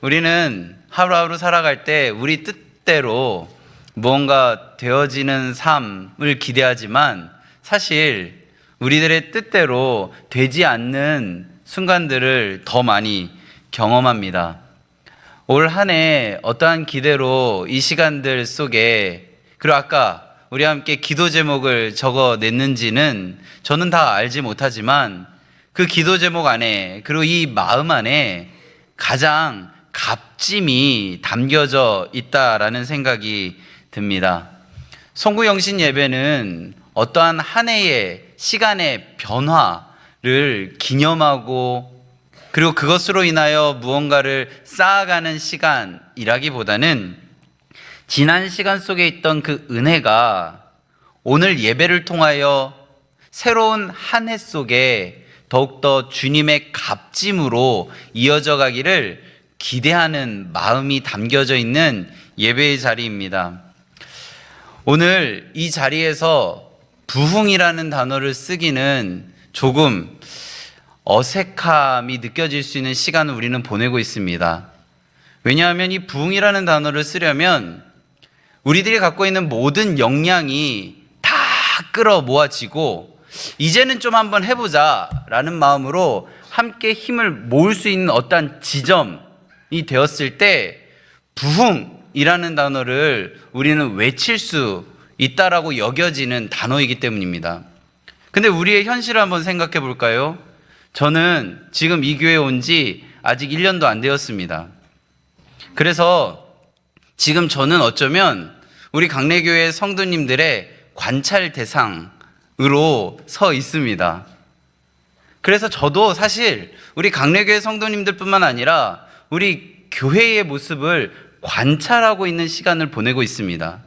우리는 하루하루 살아갈 때 우리 뜻대로 무언가 되어지는 삶을 기대하지만 사실 우리들의 뜻대로 되지 않는 순간들을 더 많이 경험합니다. 올 한 해 어떠한 기대로 이 시간들 속에, 그리고 아까 우리 함께 기도 제목을 적어냈는지는 저는 다 알지 못하지만 그 기도 제목 안에, 그리고 이 마음 안에 가장 값짐이 담겨져 있다라는 생각이 듭니다. 송구영신 예배는 어떠한 한 해의 시간의 변화를 기념하고, 그리고 그것으로 인하여 무언가를 쌓아가는 시간이라기보다는 지난 시간 속에 있던 그 은혜가 오늘 예배를 통하여 새로운 한 해 속에 더욱더 주님의 값짐으로 이어져 가기를 기대하는 마음이 담겨져 있는 예배의 자리입니다. 오늘 이 자리에서 부흥이라는 단어를 쓰기는 조금 어색함이 느껴질 수 있는 시간을 우리는 보내고 있습니다. 왜냐하면 이 부흥이라는 단어를 쓰려면 우리들이 갖고 있는 모든 역량이 다 끌어 모아지고 이제는 좀 한번 해보자 라는 마음으로 함께 힘을 모을 수 있는 어떠한 지점이 되었을 때 부흥이라는 단어를 우리는 외칠 수 있다라고 여겨지는 단어이기 때문입니다. 근데 우리의 현실을 한번 생각해 볼까요? 저는 지금 이 교회에 온 지 아직 1년도 안 되었습니다. 그래서 지금 저는 어쩌면 우리 강래교회 성도님들의 관찰 대상으로 서 있습니다. 그래서 저도 사실 우리 강래교회 성도님들 뿐만 아니라 우리 교회의 모습을 관찰하고 있는 시간을 보내고 있습니다.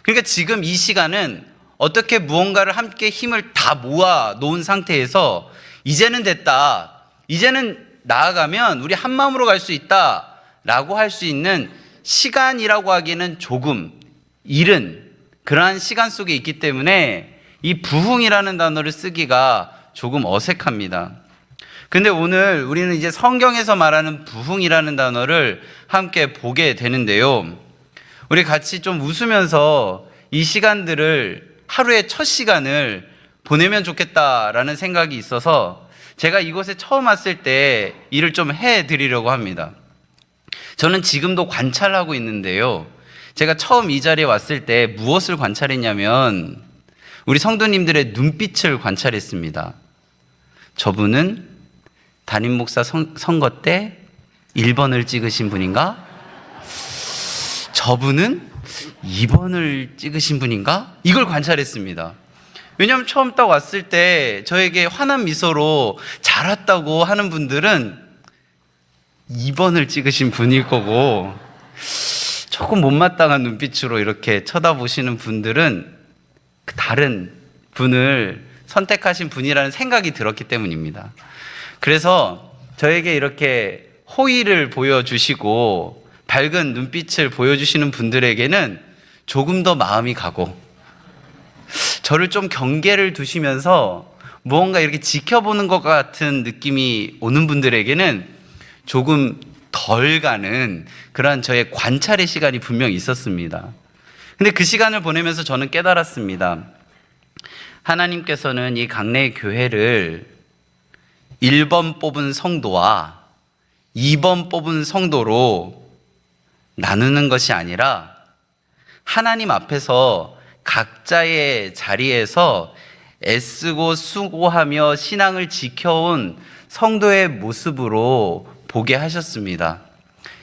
그러니까 지금 이 시간은 어떻게 무언가를 함께 힘을 다 모아 놓은 상태에서 이제는 됐다, 이제는 나아가면 우리 한 마음으로 갈 수 있다 라고 할 수 있는 시간이라고 하기에는 조금 이른 그러한 시간 속에 있기 때문에 이 부흥이라는 단어를 쓰기가 조금 어색합니다. 근데 오늘 우리는 이제 성경에서 말하는 부흥이라는 단어를 함께 보게 되는데요, 우리 같이 좀 웃으면서 이 시간들을, 하루의 첫 시간을 보내면 좋겠다라는 생각이 있어서 제가 이곳에 처음 왔을 때 일을 좀 해드리려고 합니다. 저는 지금도 관찰하고 있는데요, 제가 처음 이 자리에 왔을 때 무엇을 관찰했냐면 우리 성도님들의 눈빛을 관찰했습니다. 저분은 담임 목사 선거 때 1번을 찍으신 분인가? 저분은 2번을 찍으신 분인가? 이걸 관찰했습니다. 왜냐하면 처음 딱 왔을 때 저에게 환한 미소로 잘 왔다고 하는 분들은 2번을 찍으신 분일 거고, 조금 못마땅한 눈빛으로 이렇게 쳐다보시는 분들은 다른 분을 선택하신 분이라는 생각이 들었기 때문입니다. 그래서 저에게 이렇게 호의를 보여주시고 밝은 눈빛을 보여주시는 분들에게는 조금 더 마음이 가고, 저를 좀 경계를 두시면서 무언가 이렇게 지켜보는 것 같은 느낌이 오는 분들에게는 조금 덜 가는 그런 저의 관찰의 시간이 분명히 있었습니다. 근데 그 시간을 보내면서 저는 깨달았습니다. 하나님께서는 이 강내 교회를 1번 뽑은 성도와 2번 뽑은 성도로 나누는 것이 아니라 하나님 앞에서 각자의 자리에서 애쓰고 수고하며 신앙을 지켜온 성도의 모습으로 보게 하셨습니다.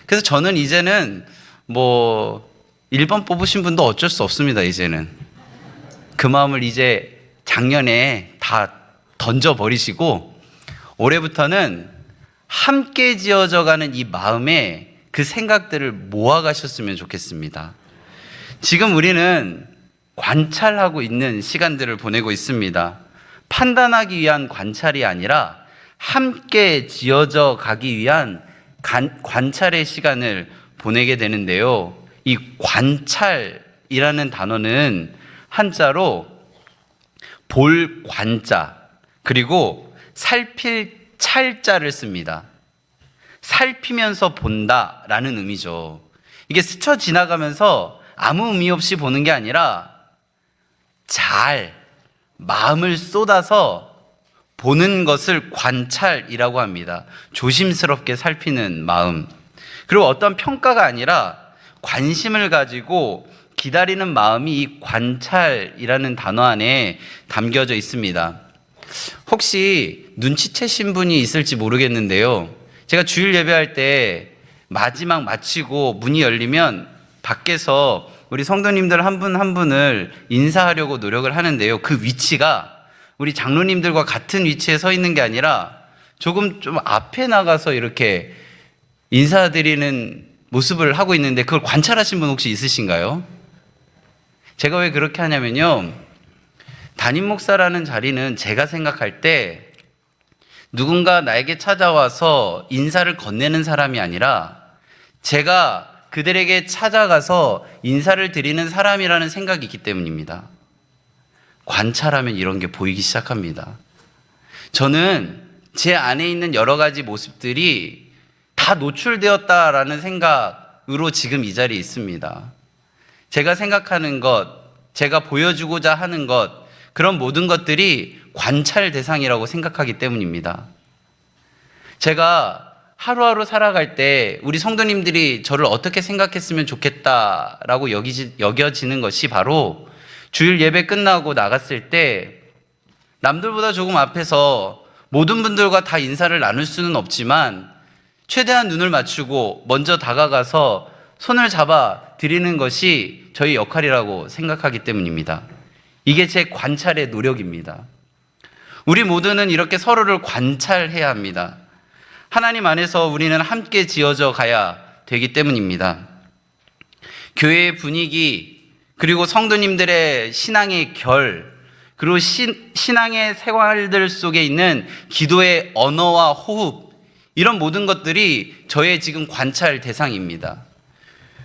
그래서 저는 이제는 1번 뽑으신 분도 어쩔 수 없습니다. 이제는 그 마음을 이제 작년에 다 던져버리시고 올해부터는 함께 지어져가는 이 마음에 그 생각들을 모아가셨으면 좋겠습니다. 지금 우리는 관찰하고 있는 시간들을 보내고 있습니다. 판단하기 위한 관찰이 아니라 함께 지어져 가기 위한 관찰의 시간을 보내게 되는데요, 이 관찰이라는 단어는 한자로 볼 관자 그리고 살필 찰자를 씁니다. 살피면서 본다라는 의미죠. 이게 스쳐 지나가면서 아무 의미 없이 보는 게 아니라 잘 마음을 쏟아서 보는 것을 관찰이라고 합니다. 조심스럽게 살피는 마음. 그리고 어떤 평가가 아니라 관심을 가지고 기다리는 마음이 이 관찰이라는 단어 안에 담겨져 있습니다. 혹시 눈치채신 분이 있을지 모르겠는데요. 제가 주일 예배할 때 마지막 마치고 문이 열리면 밖에서 우리 성도님들 한 분 한 분을 인사하려고 노력을 하는데요. 그 위치가 우리 장로님들과 같은 위치에 서 있는 게 아니라 조금 좀 앞에 나가서 이렇게 인사드리는 모습을 하고 있는데 그걸 관찰하신 분 혹시 있으신가요? 제가 왜 그렇게 하냐면요. 담임 목사라는 자리는 제가 생각할 때 누군가 나에게 찾아와서 인사를 건네는 사람이 아니라 제가 그들에게 찾아가서 인사를 드리는 사람이라는 생각이 있기 때문입니다. 관찰하면 이런 게 보이기 시작합니다. 저는 제 안에 있는 여러 가지 모습들이 다 노출되었다라는 생각으로 지금 이 자리에 있습니다. 제가 생각하는 것, 제가 보여주고자 하는 것, 그런 모든 것들이 관찰 대상이라고 생각하기 때문입니다. 제가 하루하루 살아갈 때 우리 성도님들이 저를 어떻게 생각했으면 좋겠다라고 여겨지는 것이 바로 주일 예배 끝나고 나갔을 때 남들보다 조금 앞에서 모든 분들과 다 인사를 나눌 수는 없지만 최대한 눈을 맞추고 먼저 다가가서 손을 잡아 드리는 것이 저희 역할이라고 생각하기 때문입니다. 이게 제 관찰의 노력입니다. 우리 모두는 이렇게 서로를 관찰해야 합니다. 하나님 안에서 우리는 함께 지어져 가야 되기 때문입니다. 교회의 분위기, 그리고 성도님들의 신앙의 결, 그리고 신앙의 생활들 속에 있는 기도의 언어와 호흡, 이런 모든 것들이 저의 지금 관찰 대상입니다.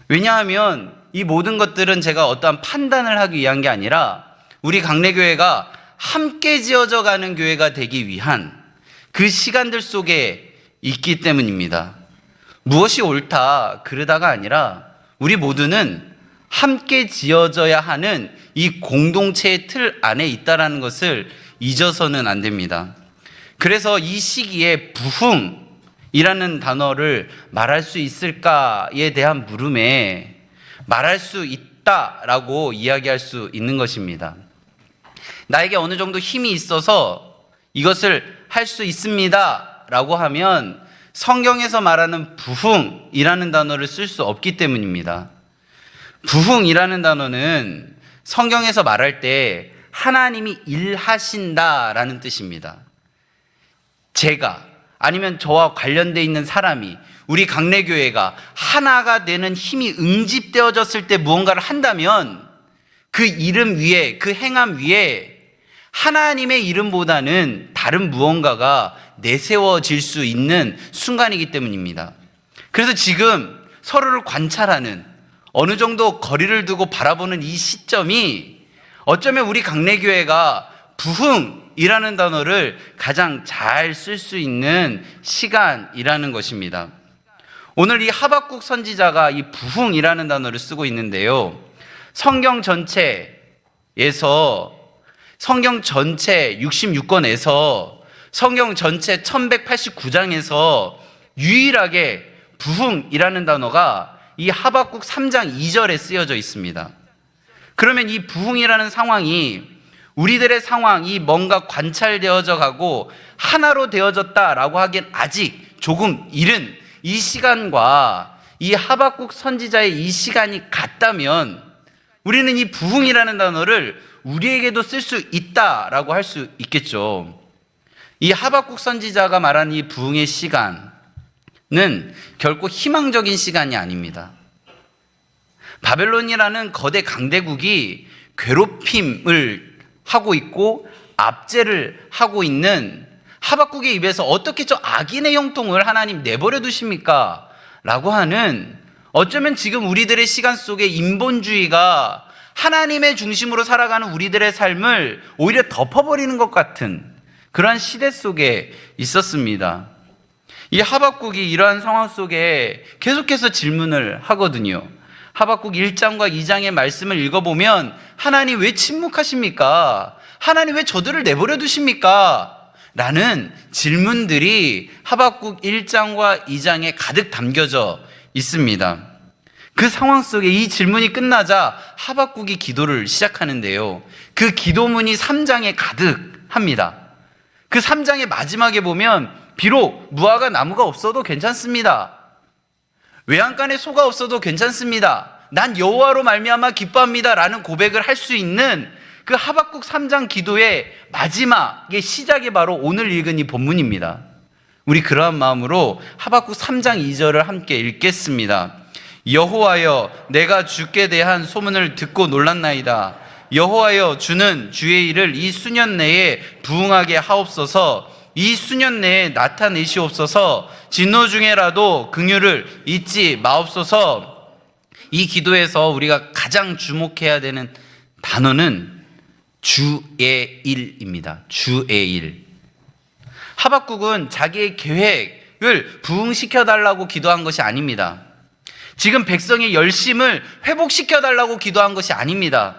왜냐하면 이 모든 것들은 제가 어떠한 판단을 하기 위한 게 아니라 우리 강례교회가 함께 지어져 가는 교회가 되기 위한 그 시간들 속에 있기 때문입니다. 무엇이 옳다 그러다가 아니라 우리 모두는 함께 지어져야 하는 이 공동체의 틀 안에 있다는 것을 잊어서는 안 됩니다. 그래서 이 시기에 부흥이라는 단어를 말할 수 있을까에 대한 물음에 말할 수 있다라고 이야기할 수 있는 것입니다. 나에게 어느 정도 힘이 있어서 이것을 할 수 있습니다 라고 하면 성경에서 말하는 부흥이라는 단어를 쓸 수 없기 때문입니다. 부흥이라는 단어는 성경에서 말할 때 하나님이 일하신다라는 뜻입니다. 제가 아니면 저와 관련되어 있는 사람이 우리 강례교회가 하나가 되는 힘이 응집되어졌을 때 무언가를 한다면 그 이름 위에, 그 행함 위에 하나님의 이름보다는 다른 무언가가 내세워질 수 있는 순간이기 때문입니다. 그래서 지금 서로를 관찰하는 어느 정도 거리를 두고 바라보는 이 시점이 어쩌면 우리 강례교회가 부흥이라는 단어를 가장 잘 쓸 수 있는 시간이라는 것입니다. 오늘 이 하박국 선지자가 이 부흥이라는 단어를 쓰고 있는데요. 성경 전체 66권에서 성경 전체 1189장에서 유일하게 부흥이라는 단어가 이 하박국 3장 2절에 쓰여져 있습니다. 그러면 이 부흥이라는 상황이 우리들의 상황이 뭔가 관찰되어져 가고 하나로 되어졌다라고 하기엔 아직 조금 이른 이 시간과 이 하박국 선지자의 이 시간이 같다면 우리는 이 부흥이라는 단어를 우리에게도 쓸 수 있다라고 할 수 있겠죠. 이 하박국 선지자가 말하는 이 부흥의 시간은 결코 희망적인 시간이 아닙니다. 바벨론이라는 거대 강대국이 괴롭힘을 하고 있고 압제를 하고 있는 하박국의 입에서 어떻게 저 악인의 형통을 하나님 내버려 두십니까? 라고 하는 어쩌면 지금 우리들의 시간 속에 인본주의가 하나님의 중심으로 살아가는 우리들의 삶을 오히려 덮어버리는 것 같은 그러한 시대 속에 있었습니다. 이 하박국이 이러한 상황 속에 계속해서 질문을 하거든요. 하박국 1장과 2장의 말씀을 읽어보면 하나님 왜 침묵하십니까? 하나님 왜 저들을 내버려 두십니까? 라는 질문들이 하박국 1장과 2장에 가득 담겨져 있습니다. 그 상황 속에 이 질문이 끝나자 하박국이 기도를 시작하는데요. 그 기도문이 3장에 가득합니다. 그 3장의 마지막에 보면 비록 무화과 나무가 없어도 괜찮습니다. 외양간에 소가 없어도 괜찮습니다. 난 여호와로 말미암아 기뻐합니다 라는 고백을 할 수 있는 그 하박국 3장 기도의 마지막의 시작이 바로 오늘 읽은 이 본문입니다. 우리 그러한 마음으로 하박국 3장 2절을 함께 읽겠습니다. 여호와여, 내가 주께 대한 소문을 듣고 놀랐나이다. 여호와여, 주는 주의 일을 이 수년 내에 부응하게 하옵소서. 이 수년 내에 나타내시옵소서. 진노 중에라도 긍휼을 잊지 마옵소서. 이 기도에서 우리가 가장 주목해야 되는 단어는 주의 일입니다. 주의 일. 하박국은 자기의 계획을 부응시켜달라고 기도한 것이 아닙니다. 지금 백성의 열심을 회복시켜달라고 기도한 것이 아닙니다.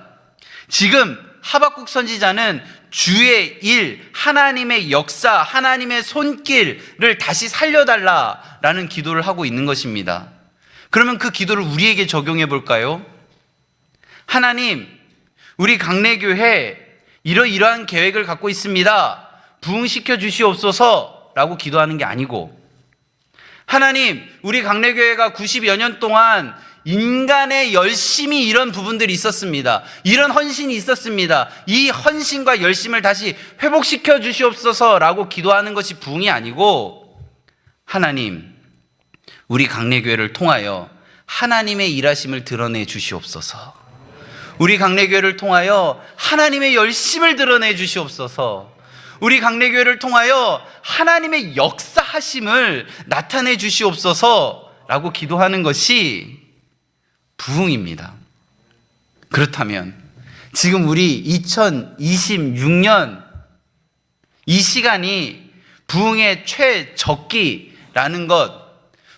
지금 하박국 선지자는 주의 일, 하나님의 역사, 하나님의 손길을 다시 살려달라라는 기도를 하고 있는 것입니다. 그러면 그 기도를 우리에게 적용해 볼까요? 하나님, 우리 강래교회 이러이러한 계획을 갖고 있습니다. 부응시켜 주시옵소서라고 기도하는 게 아니고, 하나님, 우리 강래교회가 90여 년 동안 인간의 열심이 이런 부분들이 있었습니다. 이런 헌신이 있었습니다. 이 헌신과 열심을 다시 회복시켜 주시옵소서라고 기도하는 것이 부응이 아니고, 하나님, 우리 강래교회를 통하여 하나님의 일하심을 드러내 주시옵소서. 우리 강래교회를 통하여 하나님의 열심을 드러내 주시옵소서. 우리 강래교회를 통하여 하나님의 역사하심을 나타내 주시옵소서라고 기도하는 것이 부흥입니다. 그렇다면 지금 우리 2026년 이 시간이 부흥의 최적기라는 것,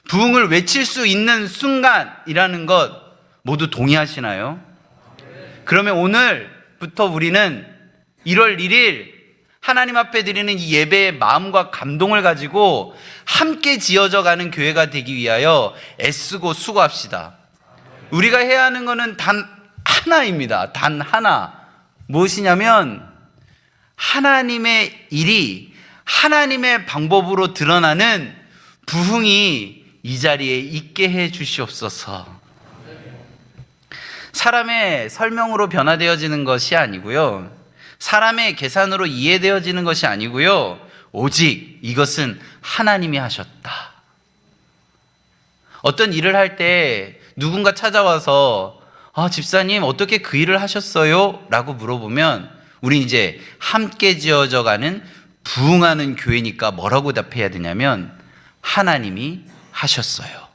부흥을 외칠 수 있는 순간이라는 것 모두 동의하시나요? 그러면 오늘부터 우리는 1월 1일 하나님 앞에 드리는 이 예배의 마음과 감동을 가지고 함께 지어져 가는 교회가 되기 위하여 애쓰고 수고합시다. 우리가 해야 하는 것은 단 하나입니다. 단 하나. 무엇이냐면 하나님의 일이 하나님의 방법으로 드러나는 부흥이 이 자리에 있게 해 주시옵소서. 사람의 설명으로 변화되어지는 것이 아니고요, 사람의 계산으로 이해되어지는 것이 아니고요, 오직 이것은 하나님이 하셨다. 어떤 일을 할 때 누군가 찾아와서 집사님 어떻게 그 일을 하셨어요? 라고 물어보면 우리 이제 함께 지어져 가는 부흥하는 교회니까 뭐라고 답해야 되냐면 하나님이 하셨어요.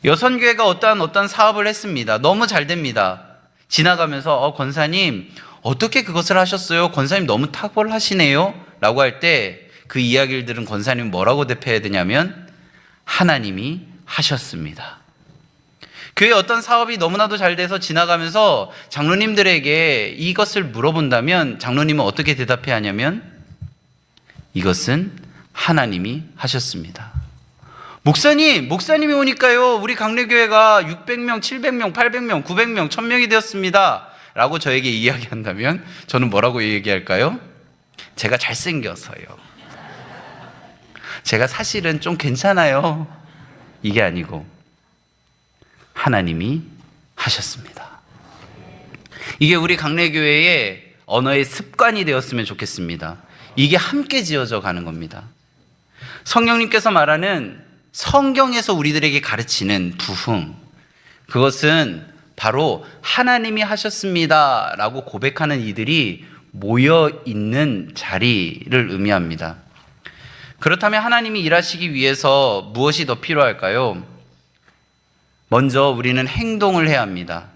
여선교회가 어떤 사업을 했습니다. 너무 잘 됩니다. 지나가면서 권사님 어떻게 그것을 하셨어요? 권사님 너무 탁월하시네요 라고 할 때 그 이야기를 들은 권사님은 뭐라고 대표해야 되냐면 하나님이 하셨습니다. 교회 어떤 사업이 너무나도 잘 돼서 지나가면서 장로님들에게 이것을 물어본다면 장로님은 어떻게 대답해야 하냐면 이것은 하나님이 하셨습니다. 목사님이 오니까요 우리 강래교회가 600명, 700명, 800명, 900명, 1000명이 되었습니다 라고 저에게 이야기한다면 저는 뭐라고 얘기할까요? 제가 잘생겨서요. 제가 사실은 좀 괜찮아요. 이게 아니고 하나님이 하셨습니다. 이게 우리 강래교회의 언어의 습관이 되었으면 좋겠습니다. 이게 함께 지어져 가는 겁니다. 성령님께서 말하는 성경에서 우리들에게 가르치는 부흥, 그것은 바로 하나님이 하셨습니다 라고 고백하는 이들이 모여있는 자리를 의미합니다. 그렇다면 하나님이 일하시기 위해서 무엇이 더 필요할까요? 먼저 우리는 행동을 해야 합니다.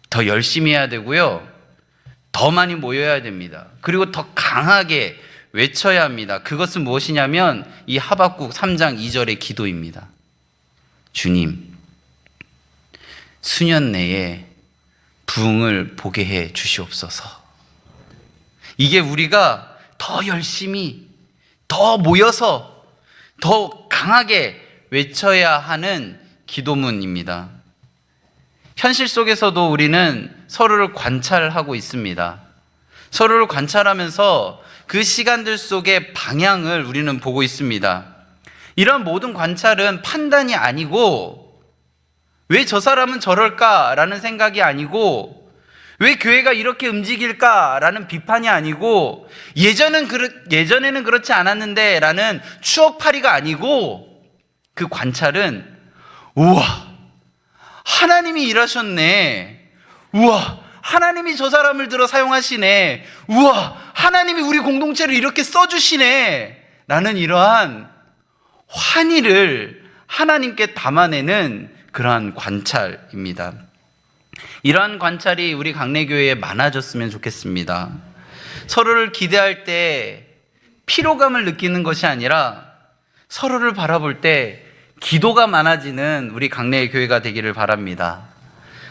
더 열심히 해야 되고요, 더 많이 모여야 됩니다. 그리고 더 강하게 외쳐야 합니다. 그것은 무엇이냐면 이 하박국 3장 2절의 기도입니다. 주님, 수년 내에 부흥을 보게 해 주시옵소서. 이게 우리가 더 열심히, 더 모여서, 더 강하게 외쳐야 하는 기도문입니다. 현실 속에서도 우리는 서로를 관찰하고 있습니다. 서로를 관찰하면서 그 시간들 속의 방향을 우리는 보고 있습니다. 이런 모든 관찰은 판단이 아니고, 왜 저 사람은 저럴까라는 생각이 아니고, 왜 교회가 이렇게 움직일까라는 비판이 아니고, 예전에는 그렇지 않았는데 라는 추억팔이가 아니고, 그 관찰은 우와, 하나님이 일하셨네. 우와, 하나님이 저 사람을 들어 사용하시네. 우와, 하나님이 우리 공동체를 이렇게 써주시네 라는 이러한 환희를 하나님께 담아내는 그러한 관찰입니다. 이러한 관찰이 우리 강래교회에 많아졌으면 좋겠습니다. 서로를 기대할 때 피로감을 느끼는 것이 아니라 서로를 바라볼 때 기도가 많아지는 우리 강래의 교회가 되기를 바랍니다.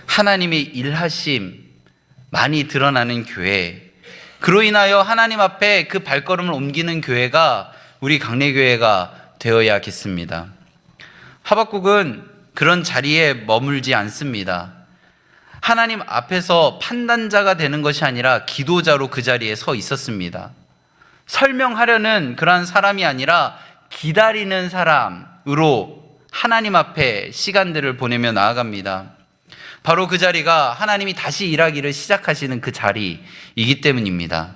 하나님의 일하심 많이 드러나는 교회, 그로 인하여 하나님 앞에 그 발걸음을 옮기는 교회가 우리 강래교회가 되어야겠습니다. 하박국은 그런 자리에 머물지 않습니다. 하나님 앞에서 판단자가 되는 것이 아니라 기도자로 그 자리에 서 있었습니다. 설명하려는 그러한 사람이 아니라 기다리는 사람으로 하나님 앞에 시간들을 보내며 나아갑니다. 바로 그 자리가 하나님이 다시 일하기를 시작하시는 그 자리이기 때문입니다.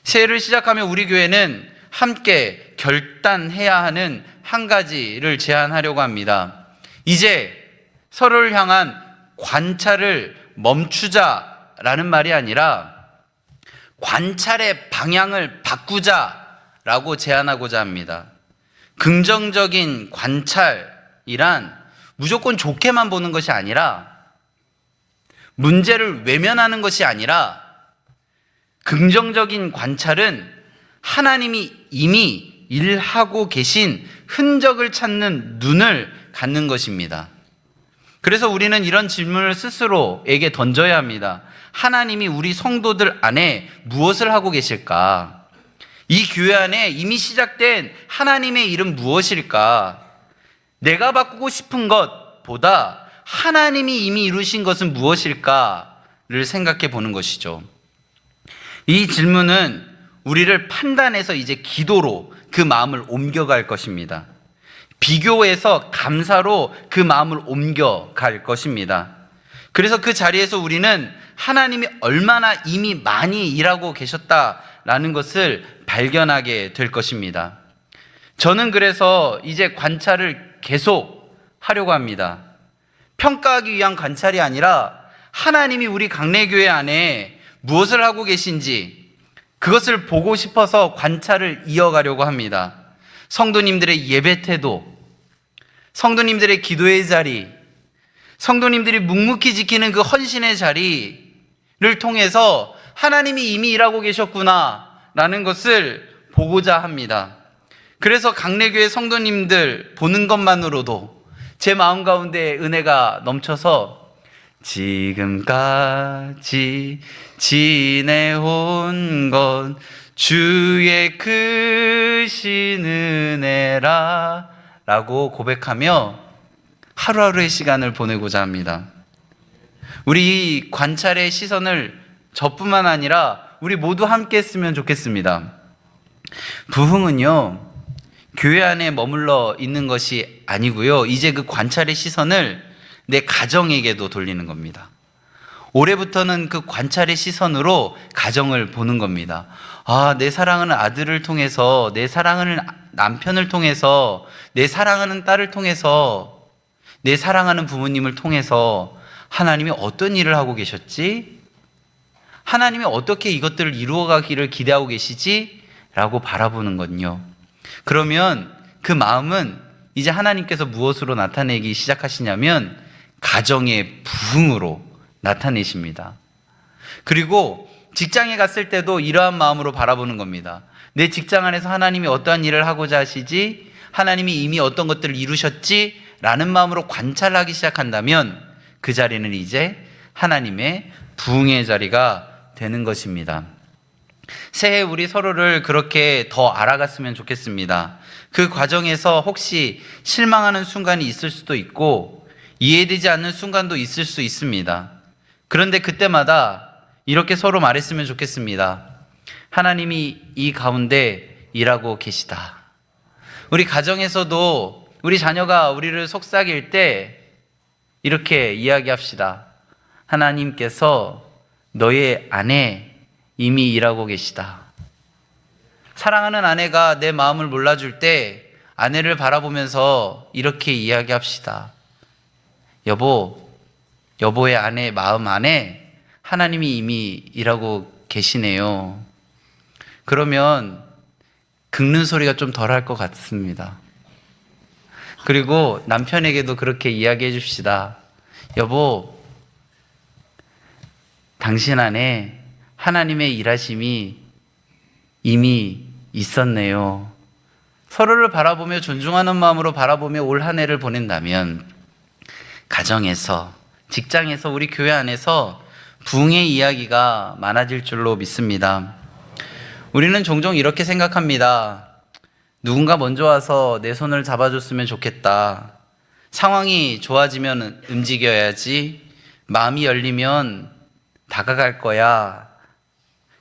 새해를 시작하며 우리 교회는 함께 결단해야 하는 한 가지를 제안하려고 합니다. 이제 서로를 향한 관찰을 멈추자라는 말이 아니라 관찰의 방향을 바꾸자라고 제안하고자 합니다. 긍정적인 관찰이란 무조건 좋게만 보는 것이 아니라, 문제를 외면하는 것이 아니라, 긍정적인 관찰은 하나님이 이미 일하고 계신 흔적을 찾는 눈을 갖는 것입니다. 그래서 우리는 이런 질문을 스스로에게 던져야 합니다. 하나님이 우리 성도들 안에 무엇을 하고 계실까? 이 교회 안에 이미 시작된 하나님의 일은 무엇일까? 내가 바꾸고 싶은 것보다 하나님이 이미 이루신 것은 무엇일까를 생각해 보는 것이죠. 이 질문은 우리를 판단해서 이제 기도로 그 마음을 옮겨갈 것입니다. 비교에서 감사로 그 마음을 옮겨갈 것입니다. 그래서 그 자리에서 우리는 하나님이 얼마나 이미 많이 일하고 계셨다라는 것을 발견하게 될 것입니다. 저는 그래서 이제 관찰을 계속 하려고 합니다. 평가하기 위한 관찰이 아니라 하나님이 우리 강래교회 안에 무엇을 하고 계신지 그것을 보고 싶어서 관찰을 이어가려고 합니다. 성도님들의 예배 태도, 성도님들의 기도의 자리, 성도님들이 묵묵히 지키는 그 헌신의 자리를 통해서 하나님이 이미 일하고 계셨구나라는 것을 보고자 합니다. 그래서 강래교회 성도님들 보는 것만으로도 제 마음 가운데 은혜가 넘쳐서 지금까지 지내온 건 주의 크신 은혜라 라고 고백하며 하루하루의 시간을 보내고자 합니다. 우리 이 관찰의 시선을 저뿐만 아니라 우리 모두 함께 했으면 좋겠습니다. 부흥은요, 교회 안에 머물러 있는 것이 아니고요, 이제 그 관찰의 시선을 내 가정에게도 돌리는 겁니다. 올해부터는 그 관찰의 시선으로 가정을 보는 겁니다. 아, 내 사랑하는 아들을 통해서, 내 사랑하는 남편을 통해서, 내 사랑하는 딸을 통해서, 내 사랑하는 부모님을 통해서 하나님이 어떤 일을 하고 계셨지? 하나님이 어떻게 이것들을 이루어가기를 기대하고 계시지? 라고 바라보는 건요. 그러면 그 마음은 이제 하나님께서 무엇으로 나타내기 시작하시냐면 가정의 부흥으로 나타내십니다. 그리고 직장에 갔을 때도 이러한 마음으로 바라보는 겁니다. 내 직장 안에서 하나님이 어떠한 일을 하고자 하시지? 하나님이 이미 어떤 것들을 이루셨지? 라는 마음으로 관찰하기 시작한다면 그 자리는 이제 하나님의 부흥의 자리가 되는 것입니다. 새해 우리 서로를 그렇게 더 알아갔으면 좋겠습니다. 그 과정에서 혹시 실망하는 순간이 있을 수도 있고 이해되지 않는 순간도 있을 수 있습니다. 그런데 그때마다 이렇게 서로 말했으면 좋겠습니다. 하나님이 이 가운데 일하고 계시다. 우리 가정에서도 우리 자녀가 우리를 속삭일 때 이렇게 이야기합시다. 하나님께서 너의 안에 이미 일하고 계시다. 사랑하는 아내가 내 마음을 몰라줄 때 아내를 바라보면서 이렇게 이야기합시다. 여보의 아내 마음 안에 하나님이 이미 일하고 계시네요. 그러면 긁는 소리가 좀 덜할 것 같습니다. 그리고 남편에게도 그렇게 이야기해 줍시다. 여보, 당신 안에 하나님의 일하심이 이미 있었네요. 서로를 바라보며 존중하는 마음으로 바라보며 올 한 해를 보낸다면 가정에서, 직장에서, 우리 교회 안에서 부흥의 이야기가 많아질 줄로 믿습니다. 우리는 종종 이렇게 생각합니다. 누군가 먼저 와서 내 손을 잡아줬으면 좋겠다. 상황이 좋아지면 움직여야지. 마음이 열리면 다가갈 거야.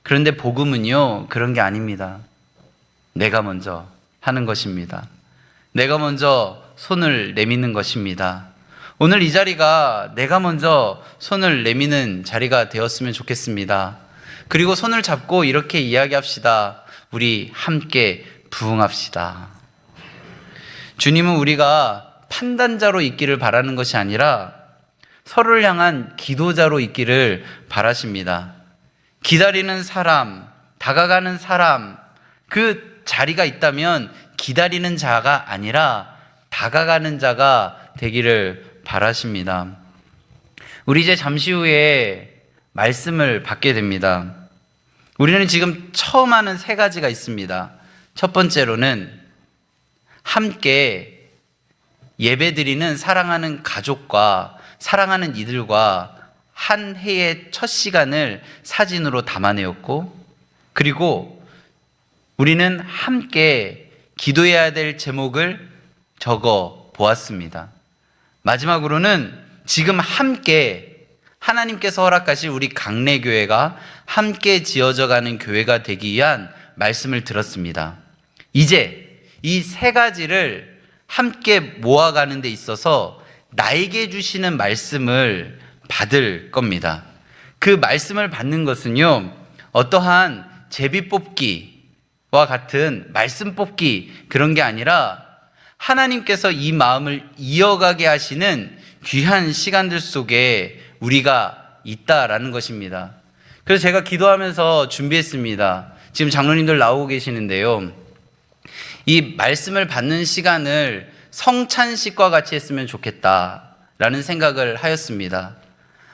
그런데 복음은요, 그런 게 아닙니다. 내가 먼저 하는 것입니다. 내가 먼저 손을 내미는 것입니다. 오늘 이 자리가 내가 먼저 손을 내미는 자리가 되었으면 좋겠습니다. 그리고 손을 잡고 이렇게 이야기합시다. 우리 함께 부흥합시다. 주님은 우리가 판단자로 있기를 바라는 것이 아니라 서로를 향한 기도자로 있기를 바라십니다. 기다리는 사람, 다가가는 사람, 그 자리가 있다면 기다리는 자가 아니라 다가가는 자가 되기를 바라십니다. 우리 이제 잠시 후에 말씀을 받게 됩니다. 우리는 지금 처음 하는 세 가지가 있습니다. 첫 번째로는 함께 예배드리는 사랑하는 가족과 사랑하는 이들과 한 해의 첫 시간을 사진으로 담아내었고, 그리고 우리는 함께 기도해야 될 제목을 적어 보았습니다. 마지막으로는 지금 함께 하나님께서 허락하신 우리 강래교회가 함께 지어져가는 교회가 되기 위한 말씀을 들었습니다. 이제 이 세 가지를 함께 모아가는 데 있어서 나에게 주시는 말씀을 받을 겁니다. 그 말씀을 받는 것은요, 어떠한 제비 뽑기와 같은 말씀 뽑기 그런 게 아니라 하나님께서 이 마음을 이어가게 하시는 귀한 시간들 속에 우리가 있다라는 것입니다. 그래서 제가 기도하면서 준비했습니다. 지금 장로님들 나오고 계시는데요. 이 말씀을 받는 시간을 성찬식과 같이 했으면 좋겠다라는 생각을 하였습니다.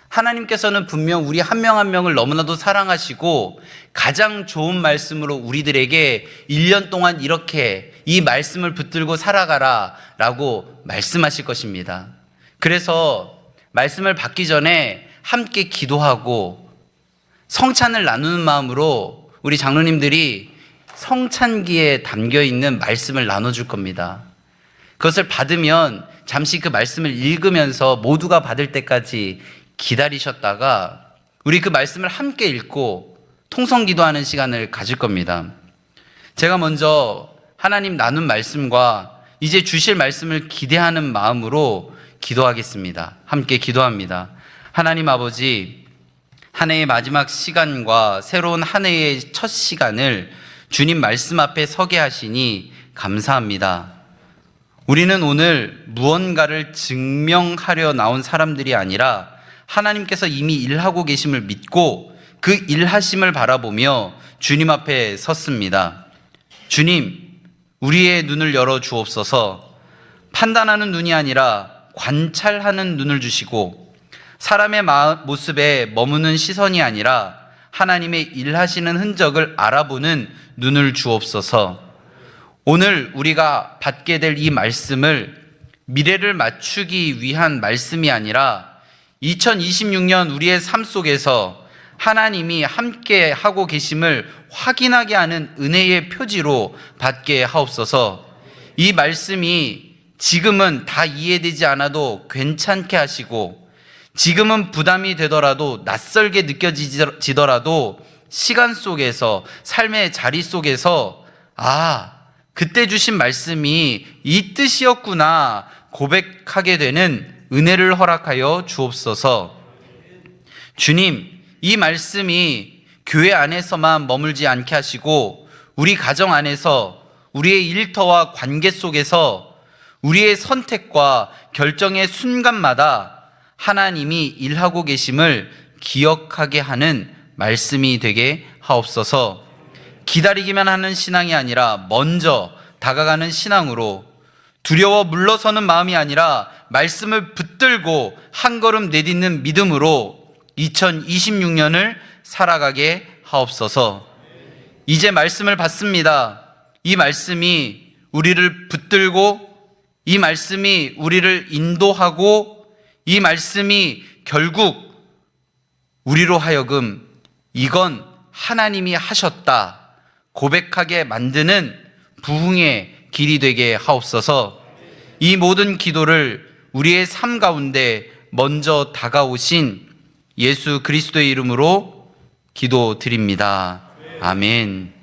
하나님께서는 분명 우리 한 명 한 명을 너무나도 사랑하시고 가장 좋은 말씀으로 우리들에게 1년 동안 이렇게 이 말씀을 붙들고 살아가라 라고 말씀하실 것입니다. 그래서 말씀을 받기 전에 함께 기도하고 성찬을 나누는 마음으로 우리 장로님들이 성찬기에 담겨있는 말씀을 나눠줄 겁니다. 그것을 받으면 잠시 그 말씀을 읽으면서 모두가 받을 때까지 기다리셨다가 우리 그 말씀을 함께 읽고 통성기도하는 시간을 가질 겁니다. 제가 먼저 하나님 나눈 말씀과 이제 주실 말씀을 기대하는 마음으로 기도하겠습니다. 함께 기도합니다. 하나님 아버지, 한 해의 마지막 시간과 새로운 한 해의 첫 시간을 주님 말씀 앞에 서게 하시니 감사합니다. 우리는 오늘 무언가를 증명하려 나온 사람들이 아니라 하나님께서 이미 일하고 계심을 믿고 그 일하심을 바라보며 주님 앞에 섰습니다. 주님, 우리의 눈을 열어 주옵소서. 판단하는 눈이 아니라 관찰하는 눈을 주시고 사람의 모습에 머무는 시선이 아니라 하나님의 일하시는 흔적을 알아보는 눈을 주옵소서. 오늘 우리가 받게 될 이 말씀을 미래를 맞추기 위한 말씀이 아니라 2026년 우리의 삶 속에서 하나님이 함께 하고 계심을 확인하게 하는 은혜의 표지로 받게 하옵소서. 이 말씀이 지금은 다 이해되지 않아도 괜찮게 하시고, 지금은 부담이 되더라도 낯설게 느껴지더라도 시간 속에서, 삶의 자리 속에서 그때 주신 말씀이 이 뜻이었구나 고백하게 되는 은혜를 허락하여 주옵소서. 주님, 이 말씀이 교회 안에서만 머물지 않게 하시고 우리 가정 안에서, 우리의 일터와 관계 속에서, 우리의 선택과 결정의 순간마다 하나님이 일하고 계심을 기억하게 하는 말씀이 되게 하옵소서. 기다리기만 하는 신앙이 아니라 먼저 다가가는 신앙으로, 두려워 물러서는 마음이 아니라 말씀을 붙들고 한 걸음 내딛는 믿음으로 2026년을 살아가게 하옵소서. 이제 말씀을 받습니다. 이 말씀이 우리를 붙들고, 이 말씀이 우리를 인도하고, 이 말씀이 결국 우리로 하여금 이건 하나님이 하셨다 고백하게 만드는 부흥의 길이 되게 하옵소서. 이 모든 기도를 우리의 삶 가운데 먼저 다가오신 예수 그리스도의 이름으로 기도드립니다. 아멘.